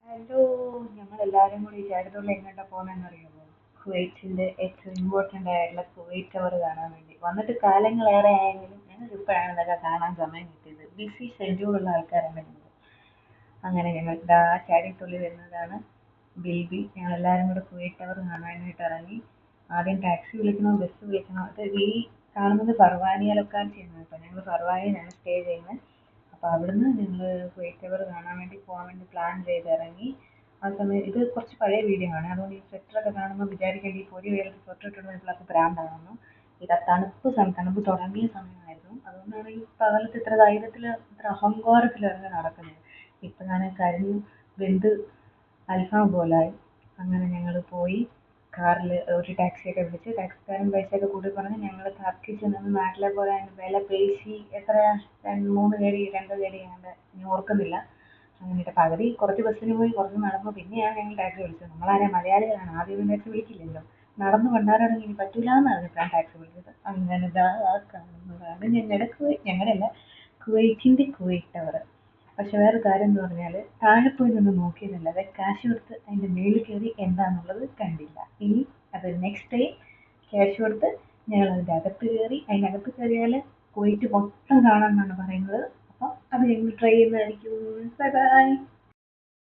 Hello, ഞങ്ങളെല്ലാവരും കൂടി ഈ ചായത്തുള്ളി എങ്ങോട്ടാ പോകുന്നതെന്നറിയാമോ? കുവൈറ്റിൻ്റെ ഏറ്റവും ഇമ്പോർട്ടൻ്റ് ആയിട്ടുള്ള കുവൈറ്റ് ടവർ കാണാൻ വേണ്ടി. വന്നിട്ട് കാലങ്ങളേറെ ആയെങ്കിലും ഞങ്ങൾക്ക് ഇപ്പോഴാണ് ഇതൊക്കെ കാണാൻ സമയം കിട്ടിയത്. ബിസി ഷെഡ്യൂളുള്ള ആൾക്കാരാണ് ഞങ്ങൾ. അങ്ങനെ ഞങ്ങൾ ഇതാ ചാടിത്തുള്ളി വരുന്നതാണ് ബിൽബി. ഞങ്ങളെല്ലാവരും കൂടെ കുവൈറ്റ് ടവർ കാണാനായിട്ട് ഇറങ്ങി. ആദ്യം ടാക്സി വിളിക്കണോ ബസ് വിളിക്കണോ? അത് ഈ കാണുന്നത് ഫർവാനിയ ലൊക്കാലിറ്റിയാണ് കേട്ടോ. ഞങ്ങൾ ഫർവാനിയിലാണ് സ്റ്റേ ചെയ്യുന്നത്. അപ്പോൾ അവിടുന്ന് ഞങ്ങൾ കുവൈറ്റ് ടവർ കാണാൻ വേണ്ടി പോകാൻ വേണ്ടി പ്ലാൻ ചെയ്തിറങ്ങി. ആ സമയം ഇത് കുറച്ച് പഴയ വീഡിയോ ആണ്, അതുകൊണ്ട് ഈ സ്വെറ്ററൊക്കെ കാണുമ്പോൾ വിചാരിക്കേണ്ടി ഈ പൊരി വെയിലത്ത് സ്വെറ്റർ ഇട്ടുകൊണ്ട് വീട്ടിലൊക്കെ ഭ്രാന്താണെന്ന്. ഇത് തണുപ്പ് തണുപ്പ് തുടങ്ങിയ സമയമായിരുന്നു. അതുകൊണ്ടാണ് ഈ പകലത്ത് ഇത്ര ധൈര്യത്തിൽ ഇത്ര അഹങ്കാരത്തിൽ ഇറങ്ങി നടക്കുന്നത്. ഇപ്പോഴാണ് കരിഞ്ഞ് വെന്ത് അൽഫാം പോലായി. അങ്ങനെ ഞങ്ങൾ പോയി കാറിൽ ഒരു ടാക്സിയൊക്കെ വിളിച്ച് ടാക്സിക്കാരൻ പൈസയൊക്കെ കൂട്ടി പറഞ്ഞ് ഞങ്ങൾ തർക്കിച്ച് നിന്ന് നാട്ടിലെ പോലെ വില പേശി എത്രയാ 2 കേടി അങ്ങോട്ട് ഇനി ഓർക്കുന്നില്ല. അങ്ങനെ പകുതി കുറച്ച് ബസ്സിന് പോയി കുറച്ച് നടന്നു. പിന്നെയാണ് ഞങ്ങൾ ടാക്സി വിളിച്ചത്. നമ്മളാരെ മലയാളികളാണ്, ആദ്യമൊന്നും ടാക്സി വിളിക്കില്ലല്ലോ. നടന്നു കൊണ്ടാരാണെങ്കിൽ ഇനി പറ്റൂല എന്ന് പറഞ്ഞിട്ടാണ് ടാക്സി വിളിച്ചത്. അങ്ങനെ ദാ ആ കാണുന്നതാണ് ഞങ്ങളുടെ അല്ല കുവൈറ്റിൻ്റെ കുവൈറ്റ് ടവർ. പക്ഷെ വേറെ കാര്യം എന്ന് പറഞ്ഞാൽ താഴെ പോയി നിന്ന് നോക്കിയതല്ലാതെ കാശ് കൊടുത്ത് അതിൻ്റെ മേളിൽ കയറി എന്താണെന്നുള്ളത് കണ്ടില്ല. ഇനി അത് നെക്സ്റ്റ് ടൈം ക്യാഷ് കൊടുത്ത് ഞങ്ങൾ അതിൻ്റെ അകത്ത് കയറി. അതിനകത്ത് കയറിയാൽ കുവൈറ്റ് മൊത്തം കാണാമെന്നാണ് പറയുന്നത്. അപ്പം അത് ഞങ്ങൾ ട്രൈ ചെയ്യുന്നതായിരിക്കും. Bye bye.